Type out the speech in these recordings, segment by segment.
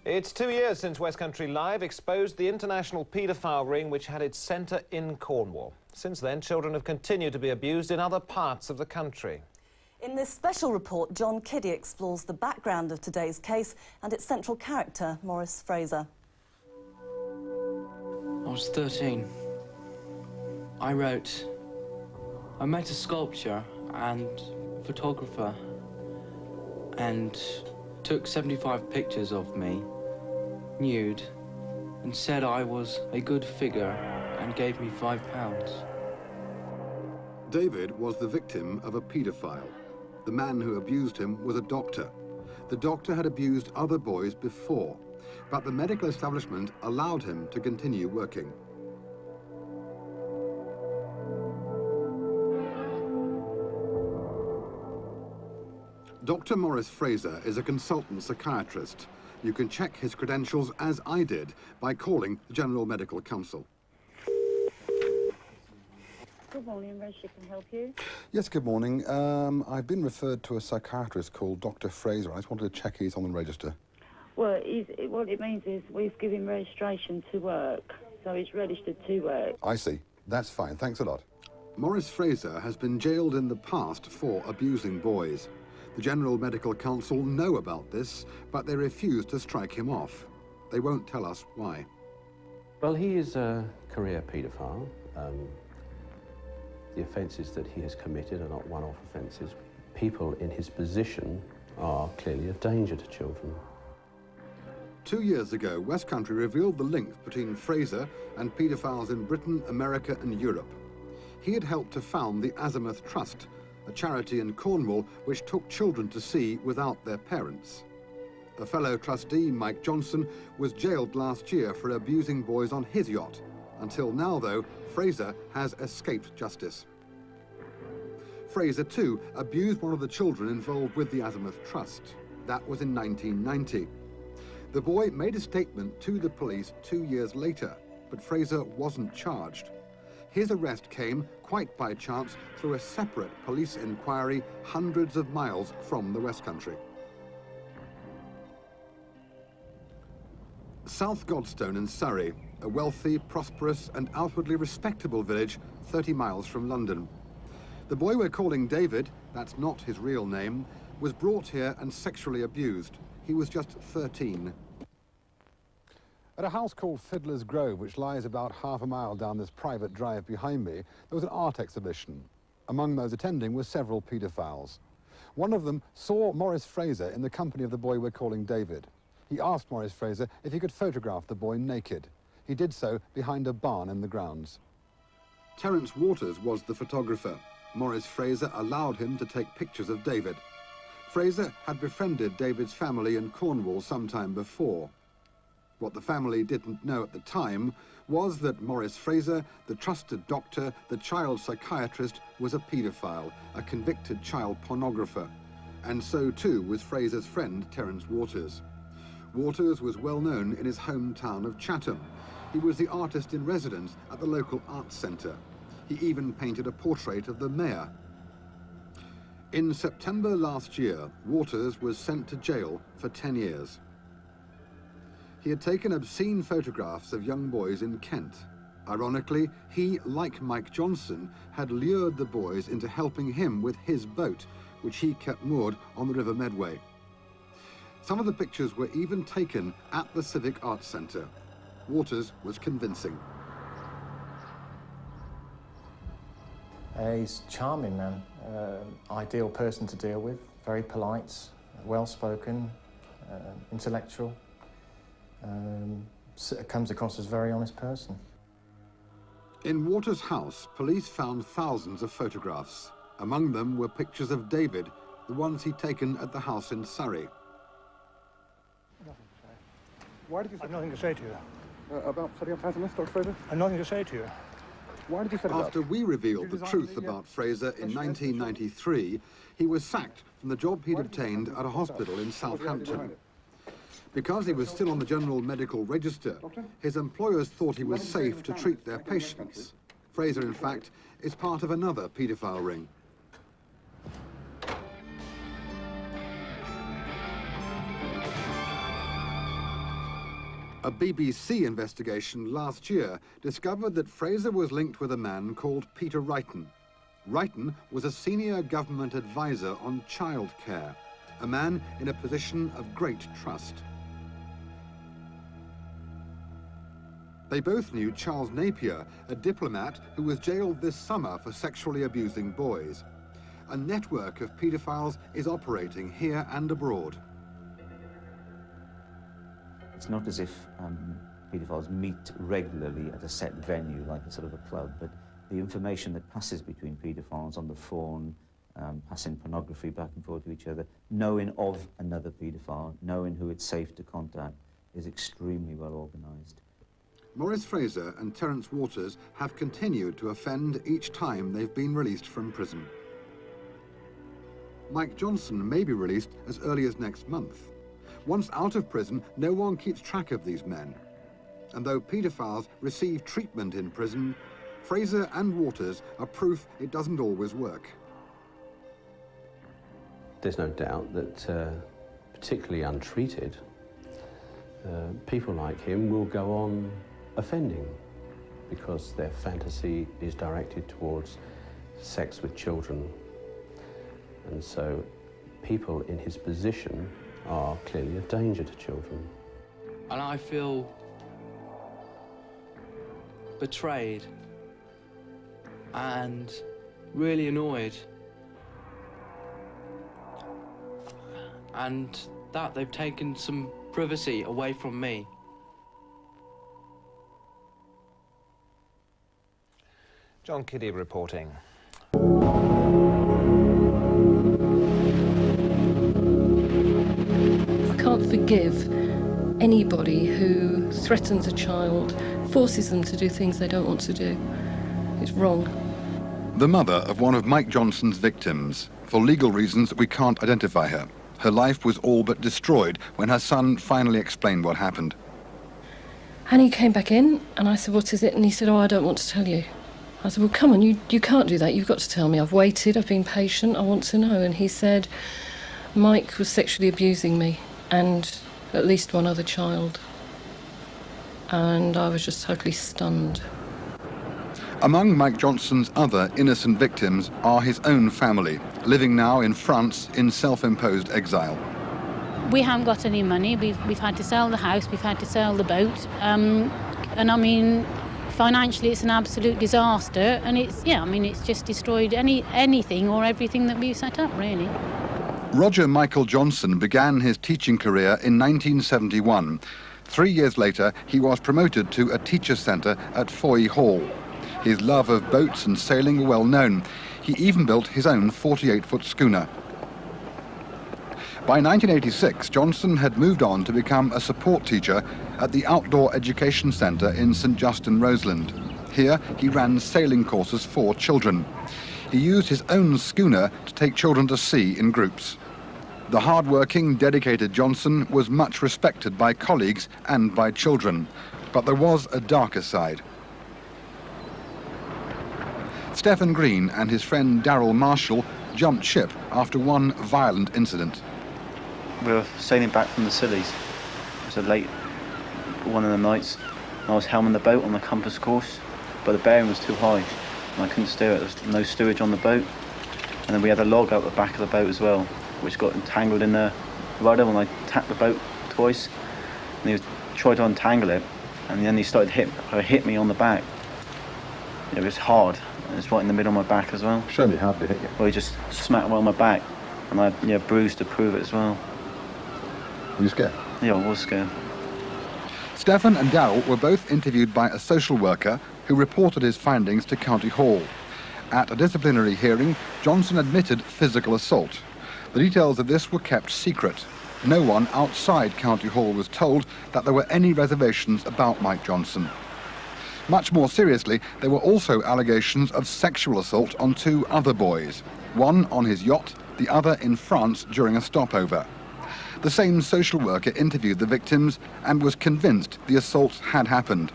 It's 2 years since West Country Live exposed the international paedophile ring which had its centre in Cornwall. Since then, children have continued to be abused in other parts of the country. In this special report, John Kiddie explores the background of today's case and its central character, Maurice Fraser. I was 13. I made a sculpture and photographer and took 75 pictures of me, nude, and said I was a good figure and gave me £5. David was the victim of a paedophile. The man who abused him was a doctor. The doctor had abused other boys before, but the medical establishment allowed him to continue working. Dr. Maurice Fraser is a consultant psychiatrist. You can check his credentials, as I did, by calling the General Medical Council. Good morning, Fraser, can I help you? Yes, good morning. I've been referred to a psychiatrist called Dr. Fraser. I just wanted to check he's on the register. Well, what it means is we've given registration to work, so he's registered to work. I see. That's fine. Thanks a lot. Maurice Fraser has been jailed in the past for abusing boys. The General Medical Council know about this, but they refuse to strike him off. They won't tell us why. Well, he is a career paedophile. The offences that he has committed are not one-off offences. People in his position are clearly a danger to children. 2 years ago, West Country revealed the link between Fraser and paedophiles in Britain, America and Europe. He had helped to found the Azimuth Trust, a charity in Cornwall which took children to sea without their parents. A fellow trustee, Mike Johnson, was jailed last year for abusing boys on his yacht. Until now, though, Fraser has escaped justice. Fraser, too, abused one of the children involved with the Azimuth Trust. That was in 1990. The boy made a statement to the police 2 years later, but Fraser wasn't charged. His arrest came, quite by chance, through a separate police inquiry hundreds of miles from the West Country. South Godstone in Surrey, a wealthy, prosperous and outwardly respectable village 30 miles from London. The boy we're calling David, that's not his real name, was brought here and sexually abused. He was just 13. At a house called Fiddler's Grove, which lies about half a mile down this private drive behind me, there was an art exhibition. Among those attending were several paedophiles. One of them saw Maurice Fraser in the company of the boy we're calling David. He asked Maurice Fraser if he could photograph the boy naked. He did so behind a barn in the grounds. Terence Waters was the photographer. Maurice Fraser allowed him to take pictures of David. Fraser had befriended David's family in Cornwall some time before. What the family didn't know at the time was that Maurice Fraser, the trusted doctor, the child psychiatrist, was a paedophile, a convicted child pornographer. And so too was Fraser's friend, Terence Waters. Waters was well known in his hometown of Chatham. He was the artist in residence at the local arts centre. He even painted a portrait of the mayor. In September last year, Waters was sent to jail for 10 years. He had taken obscene photographs of young boys in Kent. Ironically, he, like Mike Johnson, had lured the boys into helping him with his boat, which he kept moored on the River Medway. Some of the pictures were even taken at the Civic Arts Centre. Waters was convincing. He's a charming man, ideal person to deal with, very polite, well-spoken, intellectual, comes across as a very honest person. In Waters' house, police found thousands of photographs. Among them were pictures of David, the ones he'd taken at the house in Surrey. Why did you say... I've nothing to say to you. About setting up Azimuth, Dr. Fraser? I've nothing to say to you. Why did you set it up? After we revealed the truth about Fraser in 1993, he was sacked from the job he'd obtained at a hospital in Southampton. Because he was still on the General Medical Register, his employers thought he was safe to treat their patients. Fraser, in fact, is part of another paedophile ring. A BBC investigation last year discovered that Fraser was linked with a man called Peter Wrighton. Wrighton was a senior government advisor on childcare, a man in a position of great trust. They both knew Charles Napier, a diplomat who was jailed this summer for sexually abusing boys. A network of paedophiles is operating here and abroad. It's not as if paedophiles meet regularly at a set venue, like a sort of a club, but the information that passes between paedophiles on the phone, passing pornography back and forth to each other, knowing of another paedophile, knowing who it's safe to contact, is extremely well organised. Maurice Fraser and Terence Waters have continued to offend each time they've been released from prison. Mike Johnson may be released as early as next month. Once out of prison, no one keeps track of these men. And though paedophiles receive treatment in prison, Fraser and Waters are proof it doesn't always work. There's no doubt that, particularly untreated, people like him will go on offending because their fantasy is directed towards sex with children. And so people in his position are clearly a danger to children. And I feel betrayed and really annoyed. And that they've taken some privacy away from me. John Kiddie reporting. I can't forgive anybody who threatens a child, forces them to do things they don't want to do. It's wrong. The mother of one of Mike Johnson's victims. For legal reasons, we can't identify her. Her life was all but destroyed when her son finally explained what happened. And he came back in, and I said, "What is it?" And he said, "Oh, I don't want to tell you." I said, "Well, come on, you can't do that. You've got to tell me. I've waited, I've been patient, I want to know." And he said, "Mike was sexually abusing me, and at least one other child." And I was just totally stunned. Among Mike Johnson's other innocent victims are his own family, living now in France in self-imposed exile. We haven't got any money. We've had to sell the house, we've had to sell the boat, and I mean, financially it's an absolute disaster, and it's just destroyed anything or everything that we've set up, really. Roger Michael Johnson began his teaching career in 1971. 3 years later, he was promoted to a teacher's centre at Foy Hall. His love of boats and sailing were well known. He even built his own 48-foot schooner. By 1986, Johnson had moved on to become a support teacher at the Outdoor Education Centre in St Justin, Roseland. Here, he ran sailing courses for children. He used his own schooner to take children to sea in groups. The hard-working, dedicated Johnson was much respected by colleagues and by children, but there was a darker side. Stephen Green and his friend Darryl Marshall jumped ship after one violent incident. We were sailing back from the Scillies. It was a late one of the nights. I was helming the boat on the compass course, but the bearing was too high and I couldn't steer it. There was no steerage on the boat. And then we had a log out the back of the boat as well, which got entangled in the rudder when I tapped the boat twice. And he tried to untangle it, and then he started to hit me on the back. It was hard. It was right in the middle of my back as well. Show me how to hit you. Well, he just smacked right on my back, and I had bruised to prove it as well. Were you scared? Yeah, I was scared. Stephen and Darryl were both interviewed by a social worker who reported his findings to County Hall. At a disciplinary hearing, Johnson admitted physical assault. The details of this were kept secret. No one outside County Hall was told that there were any reservations about Mike Johnson. Much more seriously, there were also allegations of sexual assault on 2 other boys, one on his yacht, the other in France during a stopover. The same social worker interviewed the victims and was convinced the assault had happened.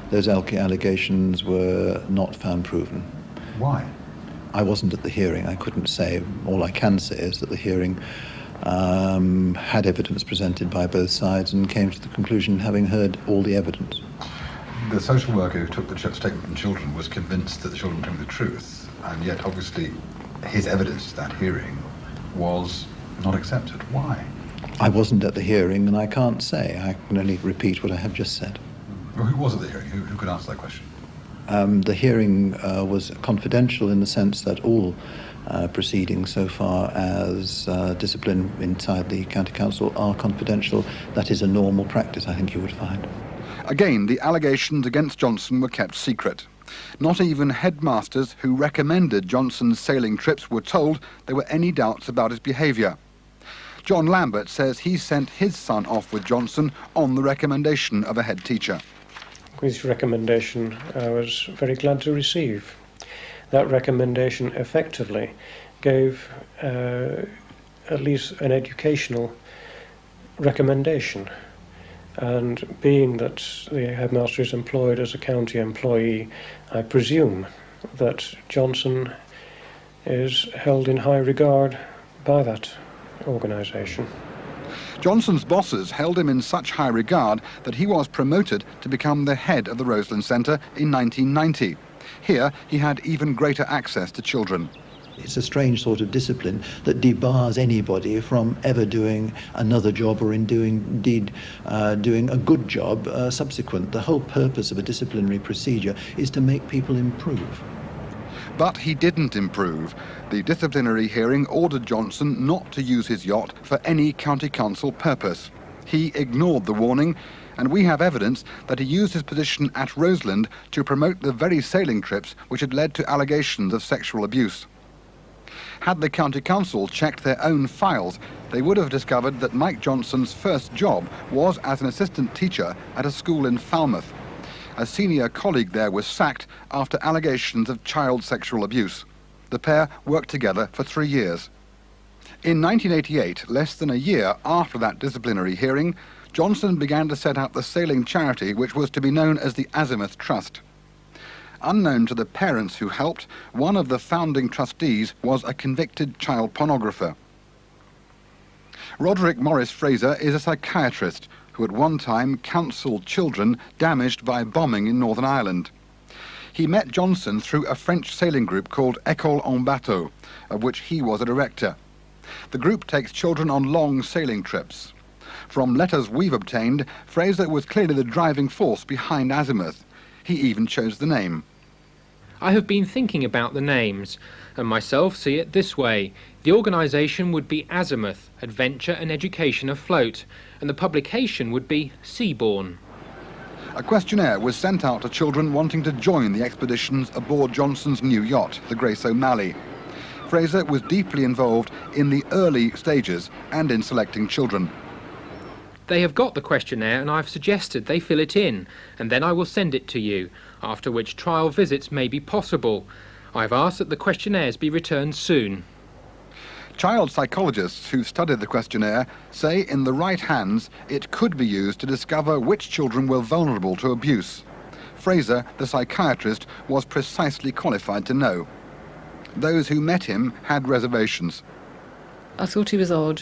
Those allegations were not found proven. Why? I wasn't at the hearing. I couldn't say. All I can say is that the hearing had evidence presented by both sides, and came to the conclusion, having heard all the evidence. The social worker who took the statement from children was convinced that the children were telling the truth, and yet obviously his evidence at that hearing was not accepted. Why? I wasn't at the hearing, and I can't say. I can only repeat what I have just said. Well, who was at the hearing? Who could answer that question? The hearing was confidential in the sense that all proceedings so far as discipline inside the county council are confidential. That is a normal practice, I think you would find. Again, the allegations against Johnson were kept secret. Not even headmasters who recommended Johnson's sailing trips were told there were any doubts about his behaviour. John Lambert says he sent his son off with Johnson on the recommendation of a head teacher. Which recommendation I was very glad to receive. That recommendation effectively gave at least an educational recommendation. And being that the headmaster is employed as a county employee, I presume that Johnson is held in high regard by that organisation. Johnson's bosses held him in such high regard that he was promoted to become the head of the Roseland Centre in 1990. Here, he had even greater access to children. It's a strange sort of discipline that debars anybody from ever doing another job or indeed doing a good job subsequent. The whole purpose of a disciplinary procedure is to make people improve. But he didn't improve. The disciplinary hearing ordered Johnson not to use his yacht for any county council purpose. He ignored the warning, and we have evidence that he used his position at Roseland to promote the very sailing trips which had led to allegations of sexual abuse. Had the county council checked their own files, they would have discovered that Mike Johnson's first job was as an assistant teacher at a school in Falmouth. A senior colleague there was sacked after allegations of child sexual abuse. The pair worked together for 3 years. In 1988, less than a year after that disciplinary hearing, Johnson began to set up the sailing charity which was to be known as the Azimuth Trust. Unknown to the parents who helped, one of the founding trustees was a convicted child pornographer. Roderick Morris Fraser is a psychiatrist who at one time counselled children damaged by bombing in Northern Ireland. He met Johnson through a French sailing group called École en Bateau, of which he was a director. The group takes children on long sailing trips. From letters we've obtained, Fraser was clearly the driving force behind Azimuth. He even chose the name. I have been thinking about the names, and myself see it this way. The organisation would be Azimuth, Adventure and Education Afloat, and the publication would be Seaborn. A questionnaire was sent out to children wanting to join the expeditions aboard Johnson's new yacht, the Grace O'Malley. Fraser was deeply involved in the early stages and in selecting children. They have got the questionnaire and I've suggested they fill it in, and then I will send it to you, after which trial visits may be possible. I've asked that the questionnaires be returned soon. Child psychologists who studied the questionnaire say in the right hands it could be used to discover which children were vulnerable to abuse. Fraser, the psychiatrist, was precisely qualified to know. Those who met him had reservations. I thought he was odd.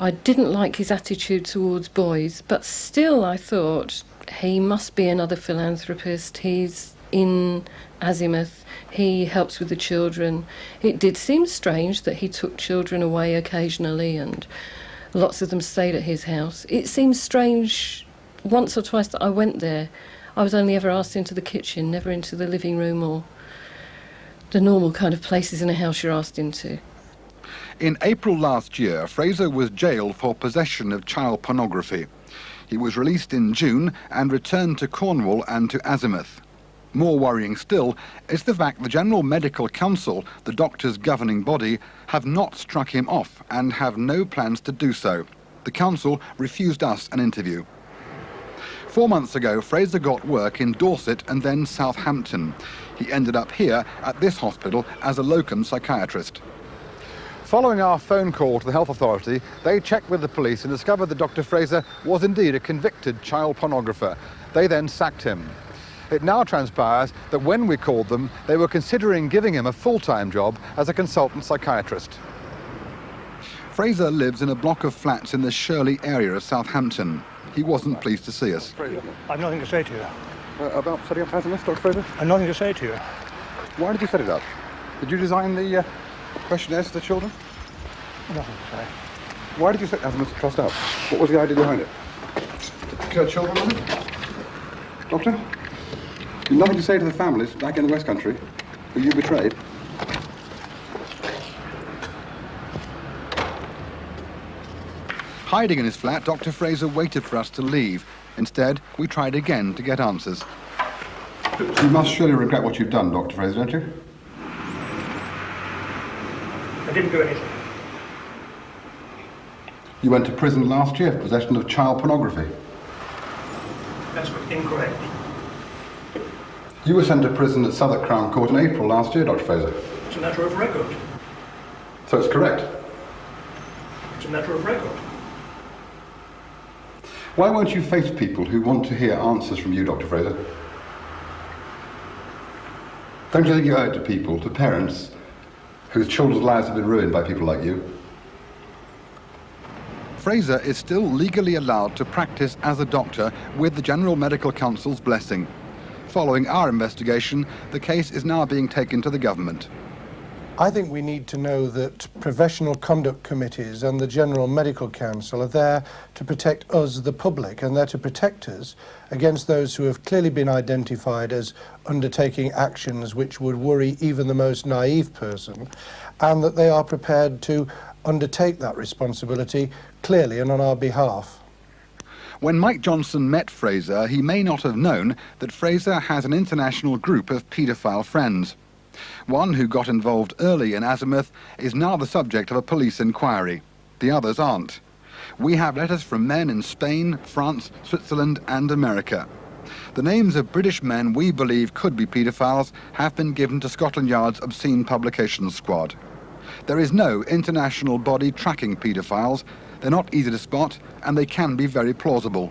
I didn't like his attitude towards boys, but still I thought he must be another philanthropist. He's in Azimuth. He helps with the children. It did seem strange that he took children away occasionally and lots of them stayed at his house. It seemed strange once or twice that I went there. I was only ever asked into the kitchen, never into the living room or the normal kind of places in a house you're asked into. In April last year, Fraser was jailed for possession of child pornography. He was released in June and returned to Cornwall and to Azimuth. More worrying still is the fact the General Medical Council, the doctors' governing body, have not struck him off and have no plans to do so. The council refused us an interview. 4 months ago, Fraser got work in Dorset and then Southampton. He ended up here at this hospital as a locum psychiatrist. Following our phone call to the health authority, they checked with the police and discovered that Dr. Fraser was indeed a convicted child pornographer. They then sacked him. It now transpires that when we called them, they were considering giving him a full-time job as a consultant psychiatrist. Fraser lives in a block of flats in the Shirley area of Southampton. He wasn't pleased to see us. Fraser, I've nothing to say to you. About setting up Azimuth, Dr. Fraser? I've nothing to say to you. Why did you set it up? Did you design the questionnaires for the children? Nothing to say. Why did you set Azimuth Trust up? What was the idea behind it? To kill children, was it? Doctor? You've nothing to say to the families back in the West Country who you betrayed? Hiding in his flat, Dr. Fraser waited for us to leave. Instead, we tried again to get answers. You must surely regret what you've done, Dr. Fraser, don't you? I didn't do anything. You went to prison last year for possession of child pornography. That's incorrect. You were sent to prison at Southwark Crown Court in April last year, Dr. Fraser. It's a matter of record. So it's correct? It's a matter of record. Why won't you face people who want to hear answers from you, Dr. Fraser? Don't you think you owe it to people, to parents, whose children's lives have been ruined by people like you? Fraser is still legally allowed to practice as a doctor with the General Medical Council's blessing. Following our investigation, the case is now being taken to the government. I think we need to know that professional conduct committees and the General Medical Council are there to protect us, the public, and they're to protect us against those who have clearly been identified as undertaking actions which would worry even the most naive person, and that they are prepared to undertake that responsibility clearly and on our behalf. When Mike Johnson met Fraser, he may not have known that Fraser has an international group of paedophile friends. One who got involved early in Azimuth is now the subject of a police inquiry. The others aren't. We have letters from men in Spain, France, Switzerland and America. The names of British men we believe could be paedophiles have been given to Scotland Yard's Obscene Publications Squad. There is no international body tracking paedophiles. They're not easy to spot and they can be very plausible.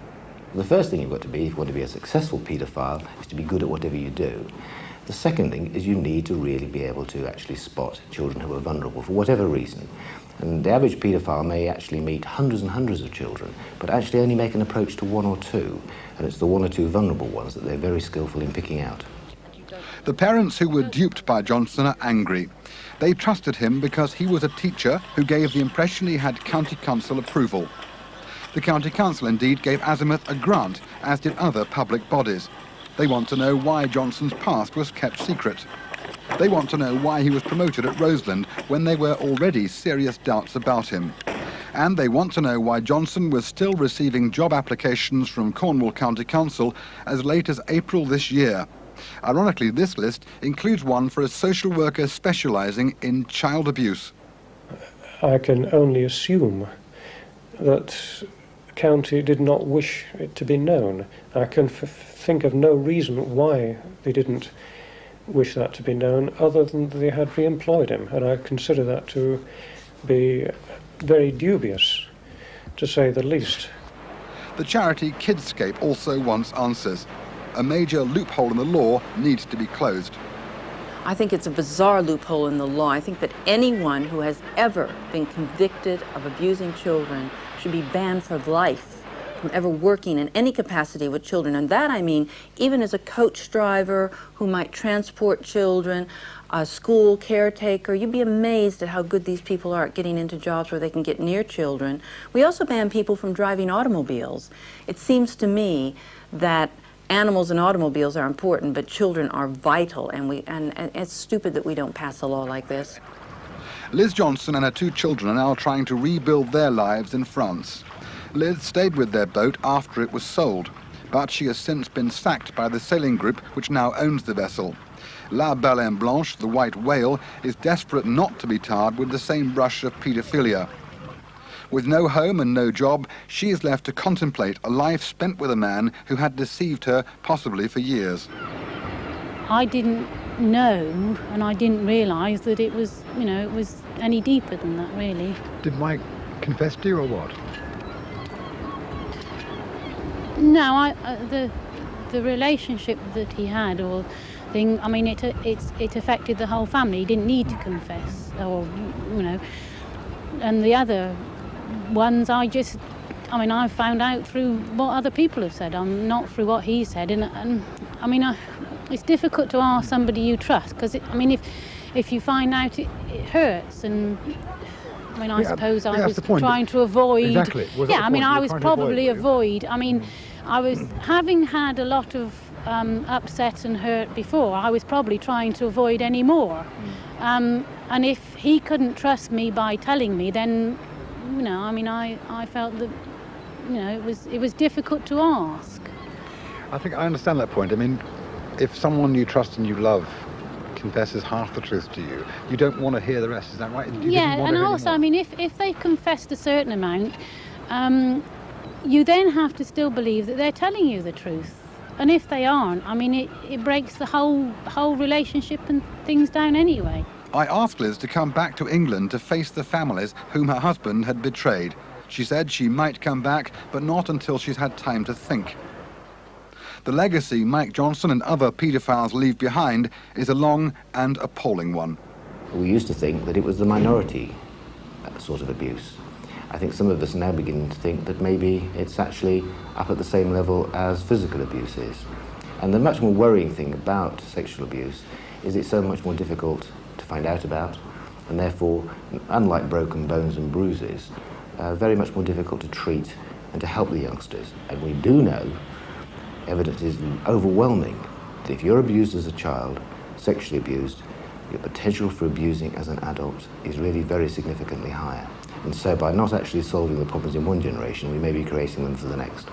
The first thing you've got to be, if you want to be a successful paedophile, is to be good at whatever you do. The second thing is you need to really be able to actually spot children who are vulnerable for whatever reason. And the average paedophile may actually meet hundreds and hundreds of children, but actually only make an approach to one or two. And it's the one or two vulnerable ones that they're very skillful in picking out. The parents who were duped by Johnson are angry. They trusted him because he was a teacher who gave the impression he had county council approval. The county council indeed gave Azimuth a grant, as did other public bodies. They want to know why Johnson's past was kept secret. They want to know why he was promoted at Roseland when there were already serious doubts about him. And they want to know why Johnson was still receiving job applications from Cornwall County Council as late as April this year. Ironically, this list includes one for a social worker specialising in child abuse. I can only assume that the county did not wish it to be known. I can think of no reason why they didn't wish that to be known other than they had re-employed him, and I consider that to be very dubious, to say the least. The charity Kidscape also wants answers. A major loophole in the law needs to be closed. I think it's a bizarre loophole in the law. I think that anyone who has ever been convicted of abusing children should be banned for life from ever working in any capacity with children. And that I mean even as a coach driver who might transport children, a school caretaker. You'd be amazed at how good these people are at getting into jobs where they can get near children. We also ban people from driving automobiles. It seems to me that animals and automobiles are important, but children are vital, and it's stupid that we don't pass a law like this. Liz Johnson and her two children are now trying to rebuild their lives in France. Liz stayed with their boat after it was sold, but she has since been sacked by the sailing group which now owns the vessel. La Belle and Blanche, the white whale, is desperate not to be tarred with the same brush of paedophilia. With no home and no job, she is left to contemplate a life spent with a man who had deceived her, possibly for years. I didn't know, and I didn't realise that it was, it was any deeper than that, really. Did Mike confess to you or what? No, the relationship that he had, or thing, I mean, it affected the whole family. He didn't need to confess, or and the other ones I mean, I found out through what other people have said, not through what he said. And I mean, it's difficult to ask somebody you trust, because, I mean, if you find out, it hurts. And I mean, I suppose I was trying to avoid... Exactly. Yeah, I mean, I was probably I mean, I was, having had a lot of upset and hurt before, I was probably trying to avoid any more. And if he couldn't trust me by telling me, then, you know, I mean, I felt that, you know, it was difficult to ask. I think I understand that point. I mean, if someone you trust and you love confesses half the truth to you, you don't want to hear the rest, is that right? Yeah, and also, I mean, if they've confessed a certain amount, you then have to still believe that they're telling you the truth. And if they aren't, I mean, it breaks the whole relationship and things down anyway. I asked Liz to come back to England to face the families whom her husband had betrayed. She said she might come back, but not until she's had time to think. The legacy Mike Johnson and other paedophiles leave behind is a long and appalling one. We used to think that it was the minority sort of abuse. I think some of us now beginning to think that maybe it's actually up at the same level as physical abuse is. And the much more worrying thing about sexual abuse is it's so much more difficult to find out about, and therefore, unlike broken bones and bruises, very much more difficult to treat and to help the youngsters. And we do know, evidence is overwhelming, that if you're abused as a child, sexually abused, your potential for abusing as an adult is really very significantly higher. And so by not actually solving the problems in one generation, we may be creating them for the next.